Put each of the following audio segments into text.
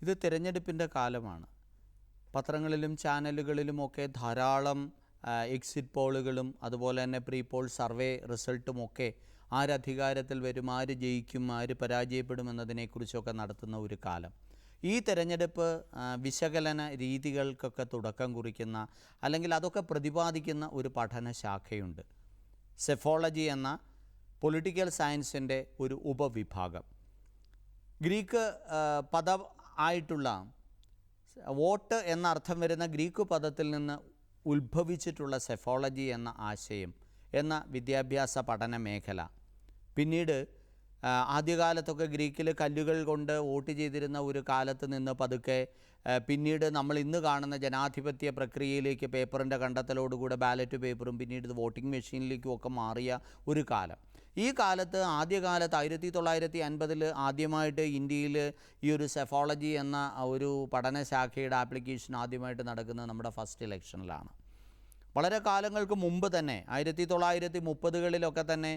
ഇത് തിരഞ്ഞെടുപ്പിൻ്റെ കാലമാണ്. പത്രങ്ങളിലും ചാനലുകളിലുമൊക്കെ ധാരാളം എക്സിറ്റ് പോളുകളും അതുപോലെ തന്നെ പ്രീ പോൾ സർവേ റിസൾട്ടുമൊക്കെ ആരധികാരത്തിൽ വരും, ആര് ജയിക്കും, ആര് പരാജയപ്പെടുമെന്നതിനെക്കുറിച്ചൊക്കെ നടത്തുന്ന ഒരു കാലം. ഈ തിരഞ്ഞെടുപ്പ് വിശകലന രീതികൾക്കൊക്കെ തുടക്കം കുറിക്കുന്ന അല്ലെങ്കിൽ അതൊക്കെ പ്രതിപാദിക്കുന്ന ഒരു പഠന ശാഖയുണ്ട്. സെഫോളജി എന്ന പൊളിറ്റിക്കൽ സയൻസിൻ്റെ ഒരു ഉപവിഭാഗം. ഗ്രീക്ക് പദം ആയിട്ടുള്ള വോട്ട് എന്ന അർത്ഥം വരുന്ന ഗ്രീക്ക് പദത്തിൽ നിന്ന് ഉത്ഭവിച്ചിട്ടുള്ള സെഫോളജി എന്ന ആശയം എന്ന വിദ്യാഭ്യാസ പഠന മേഖല പിന്നീട് ആദ്യകാലത്തൊക്കെ ഗ്രീക്കിൽ കല്ലുകൾ കൊണ്ട് വോട്ട് ചെയ്തിരുന്ന ഒരു കാലത്ത് നിന്ന് പതുക്കെ പിന്നീട് നമ്മൾ ഇന്ന് കാണുന്ന ജനാധിപത്യ പ്രക്രിയയിലേക്ക് പേപ്പറിൻ്റെ കണ്ടെത്തലോടുകൂടെ ബാലറ്റ് പേപ്പറും പിന്നീട് ഇത് വോട്ടിംഗ് മെഷീനിലേക്കും ഒക്കെ മാറിയ ഒരു കാലം. ഈ കാലത്ത് ആദ്യകാലത്ത് 1950 ആദ്യമായിട്ട് ഇന്ത്യയിൽ ഈ ഒരു സെഫോളജി എന്ന ഒരു പഠനശാഖയുടെ ആപ്ലിക്കേഷൻ ആദ്യമായിട്ട് നടക്കുന്നത് നമ്മുടെ ഫസ്റ്റ് ഇലക്ഷനിലാണ്. വളരെ കാലങ്ങൾക്ക് മുമ്പ് തന്നെ 1930കളിലൊക്കെ തന്നെ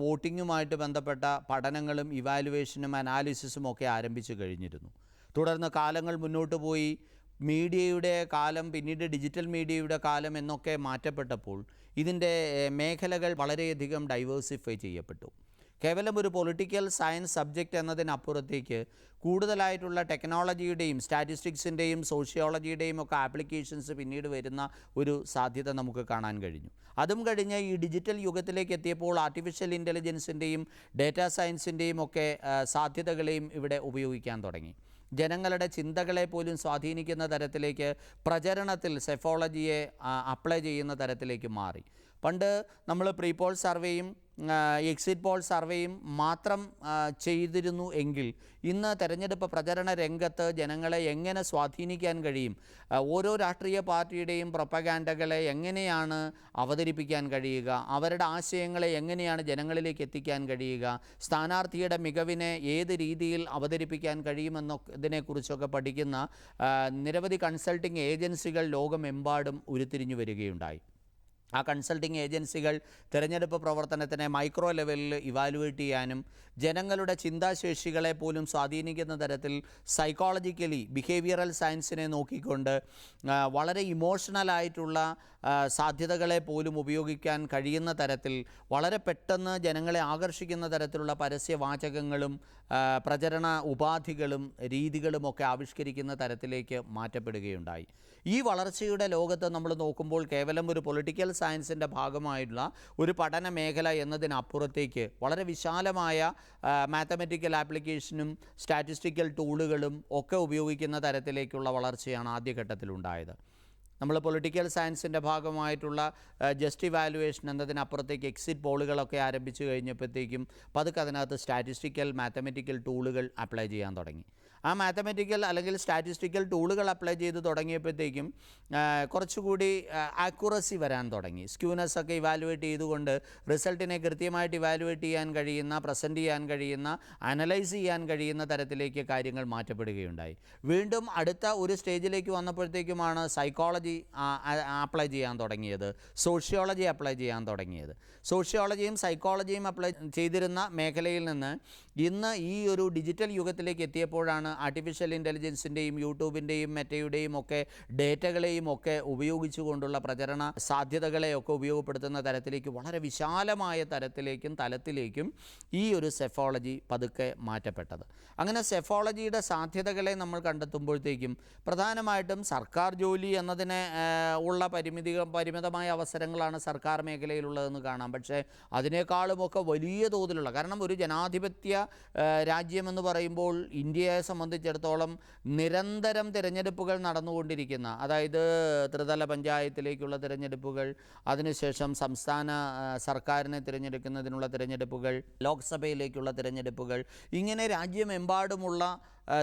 വോട്ടിങ്ങുമായിട്ട് ബന്ധപ്പെട്ട പഠനങ്ങളും ഇവാലുവേഷനും അനാലിസിസും ഒക്കെ ആരംഭിച്ചു കഴിഞ്ഞിരുന്നു. തുടർന്ന് കാലങ്ങൾ മുന്നോട്ട് പോയി മീഡിയയുടെ കാലം, പിന്നീട് ഡിജിറ്റൽ മീഡിയയുടെ കാലം എന്നൊക്കെ മാറ്റപ്പെട്ടപ്പോൾ ഇതിൻ്റെ മേഖലകൾ വളരെയധികം ഡൈവേഴ്സിഫൈ ചെയ്യപ്പെട്ടു. കേവലം ഒരു പൊളിറ്റിക്കൽ സയൻസ് സബ്ജക്റ്റ് എന്നതിനപ്പുറത്തേക്ക് കൂടുതലായിട്ടുള്ള ടെക്നോളജിയുടെയും സ്റ്റാറ്റിസ്റ്റിക്സിൻ്റെയും സോഷ്യോളജിയുടെയും ഒക്കെ ആപ്ലിക്കേഷൻസ് പിന്നീട് വരുന്ന ഒരു സാധ്യത നമുക്ക് കാണാൻ കഴിഞ്ഞു. അതും കഴിഞ്ഞ് ഈ ഡിജിറ്റൽ യുഗത്തിലേക്ക് എത്തിയപ്പോൾ ആർട്ടിഫിഷ്യൽ ഇൻ്റലിജൻസിൻ്റെയും ഡേറ്റാ സയൻസിൻ്റെയും ഒക്കെ സാധ്യതകളെയും ഇവിടെ ഉപയോഗിക്കാൻ തുടങ്ങി. ജനങ്ങളുടെ ചിന്തകളെ പോലും സ്വാധീനിക്കുന്ന തരത്തിലേക്ക് പ്രചരണത്തിൽ സെഫോളജിയെ അപ്ലൈ ചെയ്യുന്ന തരത്തിലേക്ക് മാറി. പണ്ട് നമ്മൾ പ്രീ പോൾ സർവേയും എക്സിറ്റ് പോൾ സർവേയും മാത്രം ചെയ്തിരുന്നു എങ്കിൽ ഇന്ന് തെരഞ്ഞെടുപ്പ് പ്രചരണ രംഗത്ത് ജനങ്ങളെ എങ്ങനെ സ്വാധീനിക്കാൻ കഴിയും, ഓരോ രാഷ്ട്രീയ പാർട്ടിയുടെയും പ്രൊപ്പഗാൻഡകളെ എങ്ങനെയാണ് അവതരിപ്പിക്കാൻ കഴിയുക, അവരുടെ ആശയങ്ങളെ എങ്ങനെയാണ് ജനങ്ങളിലേക്ക് എത്തിക്കാൻ കഴിയുക, സ്ഥാനാർത്ഥിയുടെ മികവിനെ ഏത് രീതിയിൽ അവതരിപ്പിക്കാൻ കഴിയുമെന്നതിനെക്കുറിച്ചൊക്കെ പഠിക്കുന്ന നിരവധി കൺസൾട്ടിംഗ് ഏജൻസികൾ ലോകമെമ്പാടും ഉരുത്തിരിഞ്ഞു വരികയുണ്ടായി. ആ കൺസൾട്ടിംഗ് ഏജൻസികൾ തിരഞ്ഞെടുപ്പ് പ്രവർത്തനത്തിനെ മൈക്രോ ലെവലിൽ ഇവാലുവേറ്റ് ചെയ്യാനും ജനങ്ങളുടെ ചിന്താശേഷികളെ പോലും സ്വാധീനിക്കുന്ന തരത്തിൽ സൈക്കോളജിക്കലി ബിഹേവിയറൽ സയൻസിനെ നോക്കിക്കൊണ്ട് വളരെ ഇമോഷണലായിട്ടുള്ള സാധ്യതകളെ പോലും ഉപയോഗിക്കാൻ കഴിയുന്ന തരത്തിൽ വളരെ പെട്ടെന്ന് ജനങ്ങളെ ആകർഷിക്കുന്ന തരത്തിലുള്ള പരസ്യവാചകങ്ങളും പ്രചരണ ഉപാധികളും രീതികളുമൊക്കെ ആവിഷ്കരിക്കുന്ന തരത്തിലേക്ക് മാറ്റപ്പെടുകയുണ്ടായി. ഈ വളർച്ചയുടെ ലോകത്ത് നമ്മൾ നോക്കുമ്പോൾ കേവലം ഒരു പൊളിറ്റിക്കൽ സയൻസിൻ്റെ ഭാഗമായിട്ടുള്ള ഒരു പഠന മേഖല എന്നതിനപ്പുറത്തേക്ക് വളരെ വിശാലമായ മാത്തമാറ്റിക്കൽ ആപ്ലിക്കേഷനും സ്റ്റാറ്റിസ്റ്റിക്കൽ ടൂളുകളും ഒക്കെ ഉപയോഗിക്കുന്ന തരത്തിലേക്കുള്ള വളർച്ചയാണ് ആദ്യഘട്ടത്തിലുണ്ടായത്. നമ്മൾ പൊളിറ്റിക്കൽ സയൻസിൻ്റെ ഭാഗമായിട്ടുള്ള ജസ്റ്റ് ഇവാലുവേഷൻ എന്നതിനപ്പുറത്തേക്ക് എക്സിറ്റ് പോളുകളൊക്കെ ആരംഭിച്ചു കഴിഞ്ഞപ്പോഴത്തേക്കും പതുക്കെ അതിനകത്ത് സ്റ്റാറ്റിസ്റ്റിക്കൽ മാത്തമാറ്റിക്കൽ ടൂളുകൾ അപ്ലൈ ചെയ്യാൻ തുടങ്ങി. ആ മാത്തമാറ്റിക്കൽ അല്ലെങ്കിൽ സ്റ്റാറ്റിസ്റ്റിക്കൽ ടൂളുകൾ അപ്ലൈ ചെയ്ത് തുടങ്ങിയപ്പോഴത്തേക്കും കുറച്ചുകൂടി ആക്യുറസി വരാൻ തുടങ്ങി. സ്ക്യൂനെസ് ഒക്കെ ഇവാലുവേറ്റ് ചെയ്തുകൊണ്ട് റിസൾട്ടിനെ കൃത്യമായിട്ട് ഇവാലുവേറ്റ് ചെയ്യാൻ കഴിയുന്ന, പ്രസൻറ്റ് ചെയ്യാൻ കഴിയുന്ന, അനലൈസ് ചെയ്യാൻ കഴിയുന്ന തരത്തിലേക്ക് കാര്യങ്ങൾ മാറ്റപ്പെടുകയുണ്ടായി. വീണ്ടും അടുത്ത ഒരു സ്റ്റേജിലേക്ക് വന്നപ്പോഴത്തേക്കുമാണ് സൈക്കോളജി അപ്ലൈ ചെയ്യാൻ തുടങ്ങിയത്, സോഷ്യോളജി അപ്ലൈ ചെയ്യാൻ തുടങ്ങിയത്. സോഷ്യോളജിയും സൈക്കോളജിയും അപ്ലൈ ചെയ്തിരുന്ന മേഖലയിൽ നിന്ന് ഇന്ന് ഈ ഒരു ഡിജിറ്റൽ യുഗത്തിലേക്ക് എത്തിയപ്പോഴാണ് ആർട്ടിഫിഷ്യൽ ഇൻ്റലിജൻസിൻ്റെയും യൂട്യൂബിൻ്റെയും മെറ്റയുടെയും ഒക്കെ ഡേറ്റകളെയും ഒക്കെ ഉപയോഗിച്ചുകൊണ്ടുള്ള പ്രചരണ സാധ്യതകളെയൊക്കെ ഉപയോഗപ്പെടുത്തുന്ന തരത്തിലേക്ക് വളരെ വിശാലമായ തലത്തിലേക്കും ഈ ഒരു സെഫോളജി പതുക്കെ മാറ്റപ്പെട്ടത്. അങ്ങനെ സെഫോളജിയുടെ സാധ്യതകളെ നമ്മൾ കണ്ടെത്തുമ്പോഴത്തേക്കും പ്രധാനമായിട്ടും സർക്കാർ ജോലി എന്നതിന് ഉള്ള പരിമിതമായ അവസരങ്ങളാണ് സർക്കാർ മേഖലയിലുള്ളതെന്ന് കാണാം. പക്ഷേ അതിനേക്കാളുമൊക്കെ വലിയ തോതിലുള്ള, കാരണം ഒരു ജനാധിപത്യ രാജ്യമെന്ന് പറയുമ്പോൾ ഇന്ത്യയെ സംബന്ധിച്ചിടത്തോളം നിരന്തരം തിരഞ്ഞെടുപ്പുകൾ നടന്നുകൊണ്ടിരിക്കുന്ന, അതായത് ത്രിതല പഞ്ചായത്തിലേക്കുള്ള തിരഞ്ഞെടുപ്പുകൾ, അതിനുശേഷം സംസ്ഥാന സർക്കാരിനെ തിരഞ്ഞെടുക്കുന്നതിനുള്ള തിരഞ്ഞെടുപ്പുകൾ, ലോക്സഭയിലേക്കുള്ള തിരഞ്ഞെടുപ്പുകൾ, ഇങ്ങനെ രാജ്യമെമ്പാടുമുള്ള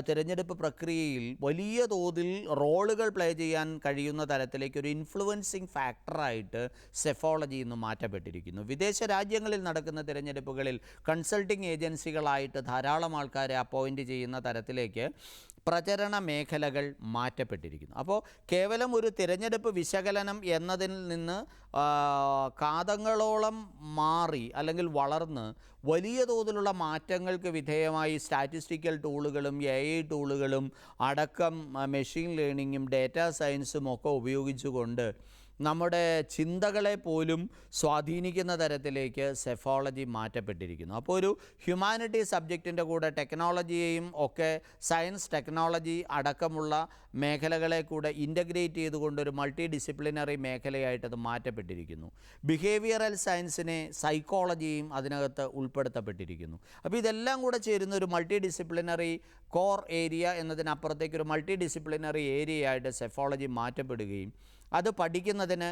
തിരഞ്ഞെടുപ്പ് പ്രക്രിയയിൽ വലിയ തോതിൽ റോളുകൾ പ്ലേ ചെയ്യാൻ കഴിയുന്ന തരത്തിലേക്ക് ഒരു ഇൻഫ്ലുവൻസിങ് ഫാക്ടറായിട്ട് സെഫോളജി ഇന്ന് മാറ്റപ്പെട്ടിരിക്കുന്നു. വിദേശ രാജ്യങ്ങളിൽ നടക്കുന്ന തിരഞ്ഞെടുപ്പുകളിൽ കൺസൾട്ടിംഗ് ഏജൻസികളായിട്ട് ധാരാളം ആൾക്കാരെ അപ്പോയിൻറ്റ് ചെയ്യുന്ന തരത്തിലേക്ക് പ്രചരണ മേഖലകൾ മാറ്റപ്പെട്ടിരിക്കുന്നു. അപ്പോൾ കേവലം ഒരു തിരഞ്ഞെടുപ്പ് വിശകലനം എന്നതിൽ നിന്ന് കാതങ്ങളോളം മാറി അല്ലെങ്കിൽ വളർന്ന് വലിയ തോതിലുള്ള മാറ്റങ്ങൾക്ക് വിധേയമായി സ്റ്റാറ്റിസ്റ്റിക്കൽ ടൂളുകളും AI ടൂളുകളും അടക്കം മെഷീൻ ലേണിങ്ങും ഡേറ്റാ സയൻസും ഒക്കെ ഉപയോഗിച്ചുകൊണ്ട് നമ്മുടെ ചിന്തകളെ പോലും സ്വാധീനിക്കുന്ന തരത്തിലേക്ക് സെഫോളജി മാറ്റപ്പെട്ടിരിക്കുന്നു. അപ്പോൾ ഒരു ഹ്യൂമാനിറ്റി സബ്ജക്റ്റിൻ്റെ കൂടെ ടെക്നോളജിയെയും ഒക്കെ സയൻസ് ടെക്നോളജി അടക്കമുള്ള മേഖലകളെ കൂടെ ഇൻ്റഗ്രേറ്റ് ചെയ്തുകൊണ്ടൊരു മൾട്ടി ഡിസിപ്ലിനറി മേഖലയായിട്ടത് മാറ്റപ്പെട്ടിരിക്കുന്നു. ബിഹേവിയറൽ സയൻസിനെ സൈക്കോളജിയും അതിനകത്ത് ഉൾപ്പെടുത്തപ്പെട്ടിരിക്കുന്നു. അപ്പോൾ ഇതെല്ലാം കൂടെ ചേരുന്ന ഒരു മൾട്ടി ഡിസിപ്ലിനറി കോർ ഏരിയ എന്നതിനപ്പുറത്തേക്ക് ഒരു മൾട്ടി ഡിസിപ്ലിനറി ഏരിയയായിട്ട് സെഫോളജി മാറ്റപ്പെടുകയും അത് പഠിക്കുന്നതിന്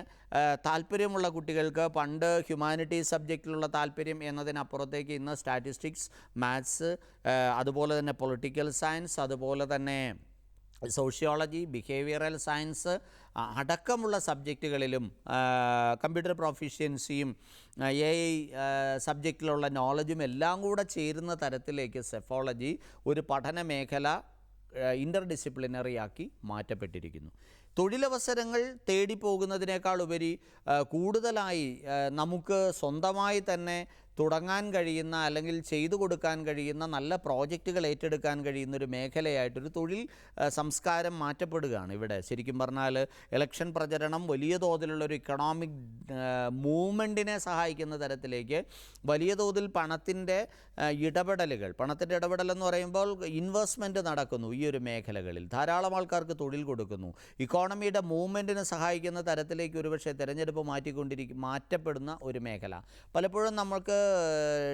താല്പര്യമുള്ള കുട്ടികൾക്ക് പണ്ട് ഹ്യൂമാനിറ്റീസ് സബ്ജക്റ്റിലുള്ള താല്പര്യം എന്നതിനപ്പുറത്തേക്ക് ഇന്ന് സ്റ്റാറ്റിസ്റ്റിക്സ്, മാത്സ്, അതുപോലെ തന്നെ പൊളിറ്റിക്കൽ സയൻസ്, അതുപോലെ തന്നെ സോഷ്യോളജി, ബിഹേവിയറൽ സയൻസ് അടക്കമുള്ള സബ്ജക്റ്റുകളിലും കമ്പ്യൂട്ടർ പ്രൊഫിഷ്യൻസിയും AI സബ്ജക്റ്റിലുള്ള നോളജും എല്ലാം കൂടെ ചേരുന്ന തരത്തിലേക്ക് സെഫോളജി ഒരു പഠന മേഖല ഇൻ്റർ ഡിസിപ്ലിനറി ആക്കി മാറ്റപ്പെട്ടിരിക്കുന്നു. തൊഴിലവസരങ്ങൾ തേടിപ്പോകുന്നതിനേക്കാൾ ഉപരി കൂടുതലായി നമുക്ക് സ്വന്തമായി തന്നെ തുടങ്ങാൻ കഴിയുന്ന അല്ലെങ്കിൽ ചെയ്തു കൊടുക്കാൻ കഴിയുന്ന നല്ല പ്രോജക്റ്റുകൾ ഏറ്റെടുക്കാൻ കഴിയുന്ന ഒരു മേഖലയായിട്ടൊരു തൊഴിൽ സംസ്കാരം മാറ്റപ്പെടുകയാണ്. ഇവിടെ ശരിക്കും പറഞ്ഞാൽ ഇലക്ഷൻ പ്രചരണം വലിയ തോതിലുള്ളൊരു ഇക്കണോമിക് മൂവ്മെൻറ്റിനെ സഹായിക്കുന്ന തരത്തിലേക്ക് വലിയ തോതിൽ പണത്തിൻ്റെ ഇടപെടലെന്ന് പറയുമ്പോൾ ഇൻവെസ്റ്റ്മെൻറ്റ് നടക്കുന്നു. ഈ ഒരു മേഖലകളിൽ ധാരാളം ആൾക്കാർക്ക് തൊഴിൽ കൊടുക്കുന്നു. ഇക്കോണമിയുടെ മൂവ്മെൻറ്റിനെ സഹായിക്കുന്ന തരത്തിലേക്ക് ഒരുപക്ഷെ തിരഞ്ഞെടുപ്പ് മാറ്റപ്പെടുന്ന ഒരു മേഖല. പലപ്പോഴും നമ്മൾക്ക്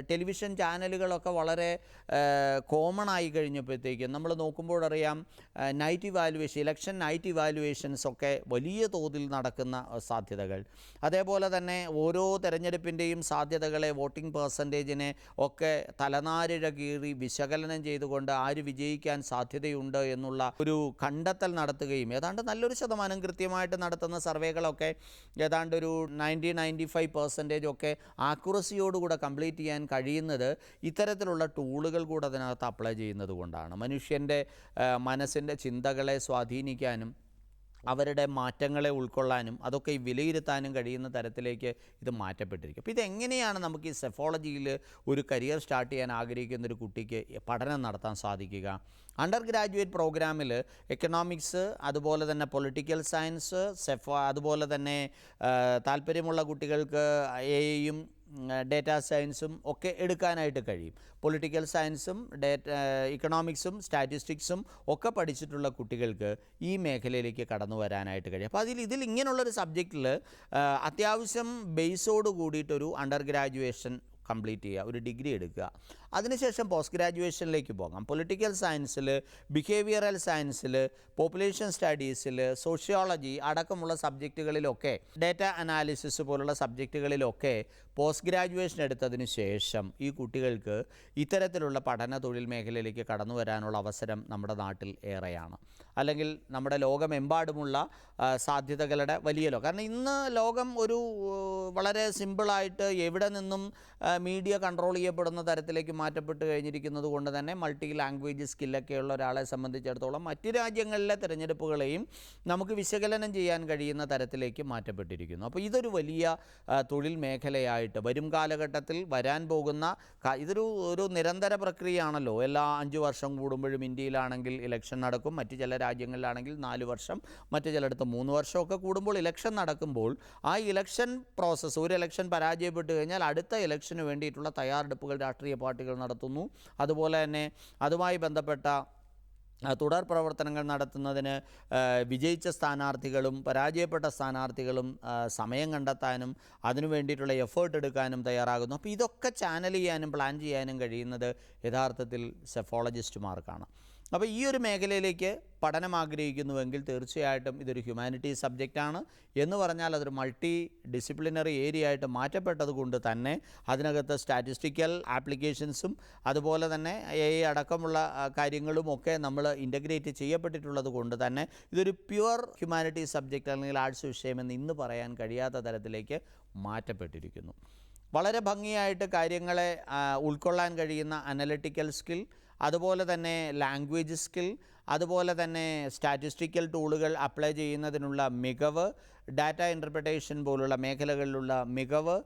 ടെലിവിഷൻ ചാനലുകളൊക്കെ വളരെ കോമൺ ആയി കഴിഞ്ഞപ്പോഴത്തേക്കും നമ്മൾ നോക്കുമ്പോഴറിയാം night evaluation, election night evaluations ഒക്കെ വലിയ തോതിൽ നടക്കുന്ന സാധ്യതകൾ. അതേപോലെ തന്നെ ഓരോ തെരഞ്ഞെടുപ്പിൻ്റെയും സാധ്യതകളെ, വോട്ടിംഗ് പെർസെൻറ്റേജിനെ ഒക്കെ തലനാരിഴ കീറി വിശകലനം ചെയ്തുകൊണ്ട് ആര് വിജയിക്കാൻ സാധ്യതയുണ്ട് എന്നുള്ള ഒരു കണ്ടെത്തൽ നടത്തുകയും ഏതാണ്ട് നല്ലൊരു ശതമാനം കൃത്യമായിട്ട് നടത്തുന്ന സർവേകളൊക്കെ ഏതാണ്ട് ഒരു 90-95% ഒക്കെ ആക്യുറസിയോടുകൂടെ കംപ്ലീറ്റ് ചെയ്യാൻ കഴിയുന്നത് ഇത്തരത്തിലുള്ള ടൂളുകൾ കൂടെ അതിനകത്ത് അപ്ലൈ ചെയ്യുന്നത് കൊണ്ടാണ്. മനുഷ്യൻ്റെ മനസ്സിൻ്റെ ചിന്തകളെ സ്വാധീനിക്കാനും അവരുടെ മാറ്റങ്ങളെ ഉൾക്കൊള്ളാനും അതൊക്കെ വിലയിരുത്താനും കഴിയുന്ന തരത്തിലേക്ക് ഇത് മാറ്റപ്പെട്ടിരിക്കും. അപ്പോൾ ഇതെങ്ങനെയാണ് നമുക്ക് ഈ സെഫോളജിയിൽ ഒരു കരിയർ സ്റ്റാർട്ട് ചെയ്യാൻ ആഗ്രഹിക്കുന്ന ഒരു കുട്ടിക്ക് പഠനം നടത്താൻ സാധിക്കുക? അണ്ടർ ഗ്രാജുവേറ്റ് പ്രോഗ്രാമിൽ എക്കണോമിക്സ്, അതുപോലെ തന്നെ പൊളിറ്റിക്കൽ സയൻസ്, അതുപോലെ തന്നെ താല്പര്യമുള്ള കുട്ടികൾക്ക് AIയും ഡേറ്റാ സയൻസും ഒക്കെ എടുക്കാനായിട്ട് കഴിയും. പൊളിറ്റിക്കൽ സയൻസും ഇക്കണോമിക്സും സ്റ്റാറ്റിസ്റ്റിക്സും ഒക്കെ പഠിച്ചിട്ടുള്ള കുട്ടികൾക്ക് ഈ മേഖലയിലേക്ക് കടന്നു വരാനായിട്ട് കഴിയും. അപ്പോൾ ഇതിൽ ഇങ്ങനെയുള്ളൊരു സബ്ജക്റ്റിൽ അത്യാവശ്യം ബേസോട് കൂടിയിട്ടൊരു അണ്ടർ ഗ്രാജുവേഷൻ കംപ്ലീറ്റ് ചെയ്യുക, ഒരു ഡിഗ്രി എടുക്കുക. അതിനുശേഷം പോസ്റ്റ് ഗ്രാജുവേഷനിലേക്ക് പോകാം. പൊളിറ്റിക്കൽ സയൻസിൽ, ബിഹേവിയറൽ സയൻസിൽ, പോപ്പുലേഷൻ സ്റ്റഡീസിൽ, സോഷ്യോളജി അടക്കമുള്ള സബ്ജക്റ്റുകളിലൊക്കെ, ഡേറ്റ അനാലിസിസ് പോലുള്ള സബ്ജക്റ്റുകളിലൊക്കെ പോസ്റ്റ് ഗ്രാജുവേഷൻ എടുത്തതിന് ശേഷം ഈ കുട്ടികൾക്ക് ഇത്തരത്തിലുള്ള പഠന തൊഴിൽ മേഖലയിലേക്ക് കടന്നു വരാനുള്ള അവസരം നമ്മുടെ നാട്ടിൽ ഏറെയാണ്. അല്ലെങ്കിൽ നമ്മുടെ ലോകമെമ്പാടുമുള്ള സാധ്യതകളുടെ വലിയ കാരണം ഇന്ന് ലോകം ഒരു വളരെ സിമ്പിളായിട്ട് എവിടെ നിന്നും മീഡിയ കൺട്രോൾ ചെയ്യപ്പെടുന്ന തരത്തിലേക്ക് മാറ്റപ്പെട്ട് കഴിഞ്ഞിരിക്കുന്നത് കൊണ്ട് തന്നെ മൾട്ടി ലാംഗ്വേജ് സ്കില്ലൊക്കെയുള്ള ഒരാളെ സംബന്ധിച്ചിടത്തോളം മറ്റ് രാജ്യങ്ങളിലെ തിരഞ്ഞെടുപ്പുകളെയും നമുക്ക് വിശകലനം ചെയ്യാൻ കഴിയുന്ന തരത്തിലേക്ക് മാറ്റപ്പെട്ടിരിക്കുന്നു. അപ്പോൾ ഇതൊരു വലിയ തൊഴിൽ മേഖലയായിട്ട് വരും കാലഘട്ടത്തിൽ വരാൻ പോകുന്ന ഇതൊരു നിരന്തര പ്രക്രിയയാണല്ലോ. എല്ലാ 5 വർഷം കൂടുമ്പോഴും ഇന്ത്യയിലാണെങ്കിൽ ഇലക്ഷൻ നടക്കും, മറ്റ് ചില രാജ്യങ്ങളിലാണെങ്കിൽ 4 വർഷം, മറ്റ് ചിലയിടത്ത് 3 വർഷമൊക്കെ കൂടുമ്പോൾ ഇലക്ഷൻ നടക്കുമ്പോൾ ആ ഇലക്ഷൻ പ്രോസസ്സ്, ഒരു ഇലക്ഷൻ പരാജയപ്പെട്ട് കഴിഞ്ഞാൽ അടുത്ത ഇലക്ഷന് വേണ്ടിയിട്ടുള്ള തയ്യാറെടുപ്പുകൾ രാഷ്ട്രീയ പാർട്ടികൾ നടത്തുന്നു. അതുപോലെ തന്നെ അതുമായി ബന്ധപ്പെട്ട തുടർ പ്രവർത്തനങ്ങൾ നടത്തുന്നതിന് വിജയിച്ച സ്ഥാനാർത്ഥികളും പരാജയപ്പെട്ട സ്ഥാനാർത്ഥികളും സമയം കണ്ടെത്താനും അതിനു വേണ്ടിയിട്ടുള്ള എഫേർട്ട് എടുക്കാനും തയ്യാറാകുന്നു. അപ്പോൾ ഇതൊക്കെ ചാനൽ ചെയ്യാനും പ്ലാൻ ചെയ്യാനും കഴിയുന്നത് യഥാർത്ഥത്തിൽ സെഫോളജിസ്റ്റുമാർക്കാണ്. അപ്പോൾ ഈ ഒരു മേഖലയിലേക്ക് പഠനം ആഗ്രഹിക്കുന്നുവെങ്കിൽ തീർച്ചയായിട്ടും ഇതൊരു ഹ്യൂമാനിറ്റീസ് സബ്ജക്റ്റാണ്. എന്ന് പറഞ്ഞാൽ അതൊരു മൾട്ടി ഡിസിപ്ലിനറി ഏരിയ ആയിട്ട് മാറ്റപ്പെട്ടത് കൊണ്ട് തന്നെ അതിനകത്ത് സ്റ്റാറ്റിസ്റ്റിക്കൽ ആപ്ലിക്കേഷൻസും അതുപോലെ തന്നെ AI അടക്കമുള്ള കാര്യങ്ങളുമൊക്കെ നമ്മൾ ഇൻ്റഗ്രേറ്റ് ചെയ്യപ്പെട്ടിട്ടുള്ളത് കൊണ്ട് തന്നെ ഇതൊരു പ്യുവർ ഹ്യൂമാനിറ്റീസ് സബ്ജക്റ്റ് അല്ലെങ്കിൽ ആർട്സ് വിഷയമെന്ന് ഇന്ന് പറയാൻ കഴിയാത്ത തരത്തിലേക്ക് മാറ്റപ്പെട്ടിരിക്കുന്നു. വളരെ ഭംഗിയായിട്ട് കാര്യങ്ങളെ ഉൾക്കൊള്ളാൻ കഴിയുന്ന അനലിറ്റിക്കൽ സ്കിൽ, അതുപോലെ തന്നെ ലാംഗ്വേജ് സ്കിൽ, അതുപോലെ തന്നെ സ്റ്റാറ്റിസ്റ്റിക്കൽ ടൂളുകൾ അപ്ലൈ ചെയ്യുന്നതിനുള്ള മികവ്, ഡാറ്റ ഇൻ്റർപ്രിട്ടേഷൻ പോലുള്ള മേഖലകളിലുള്ള മികവ്,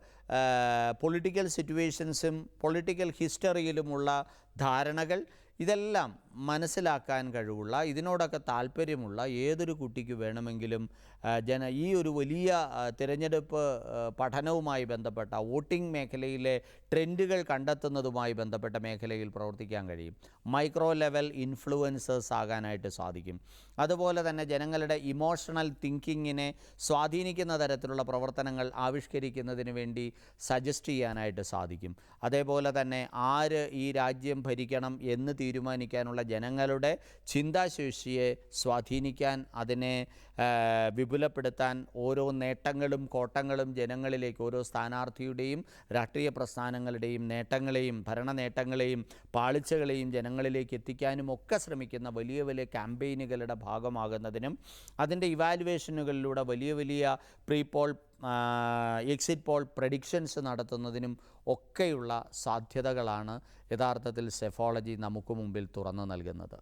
പൊളിറ്റിക്കൽ സിറ്റുവേഷൻസും പൊളിറ്റിക്കൽ ഹിസ്റ്ററിയിലുമുള്ള ധാരണകൾ, ഇതെല്ലാം മനസ്സിലാക്കാൻ കഴിവുള്ള, ഇതിനോടൊക്കെ താല്പര്യമുള്ള ഏതൊരു കുട്ടിക്ക് വേണമെങ്കിലും ഈ ഒരു വലിയ തിരഞ്ഞെടുപ്പ് പഠനവുമായി ബന്ധപ്പെട്ട വോട്ടിംഗ് മേഖലയിലെ ട്രെൻഡുകൾ കണ്ടെത്തുന്നതുമായി ബന്ധപ്പെട്ട മേഖലയിൽ പ്രവർത്തിക്കാൻ കഴിയും. മൈക്രോ ലെവൽ ഇൻഫ്ലുവൻസേഴ്സ് ആകാനായിട്ട് സാധിക്കും. അതുപോലെ തന്നെ ജനങ്ങളുടെ ഇമോഷണൽ തിങ്കിങ്ങിനെ സ്വാധീനിക്കുന്ന തരത്തിലുള്ള പ്രവർത്തനങ്ങൾ ആവിഷ്കരിക്കുന്നതിന് വേണ്ടി സജസ്റ്റ് ചെയ്യാനായിട്ട് സാധിക്കും. അതേപോലെ തന്നെ ആര് ഈ രാജ്യം ഭരിക്കണം എന്ന് തീരുമാനിക്കാനുള്ള ജനങ്ങളുടെ ചിന്താശേഷിയെ സ്വാധീനിക്കാൻ, അതിനെ വിപുലപ്പെടുത്താൻ, ഓരോ നേട്ടങ്ങളും കോട്ടങ്ങളും ജനങ്ങളിലേക്ക്, ഓരോ സ്ഥാനാർത്ഥിയുടെയും രാഷ്ട്രീയ പ്രസ്ഥാനങ്ങളുടെയും നേട്ടങ്ങളെയും ഭരണ നേട്ടങ്ങളെയും പാളിച്ചകളെയും ജനങ്ങളിലേക്ക് എത്തിക്കാനും ഒക്കെ ശ്രമിക്കുന്ന വലിയ വലിയ ക്യാമ്പയിനുകളുടെ ഭാഗമാകുന്നതിനും, അതിൻ്റെ ഇവാലുവേഷനുകളിലൂടെ വലിയ വലിയ pre poll exit poll predictions നടത്തുന്നതിനും ഒക്കെയുള്ള സാധ്യതകളാണ് യഥാർത്ഥത്തിൽ സെഫോളജി നമുക്ക് മുമ്പിൽ തുറന്നു നൽകുന്നത്.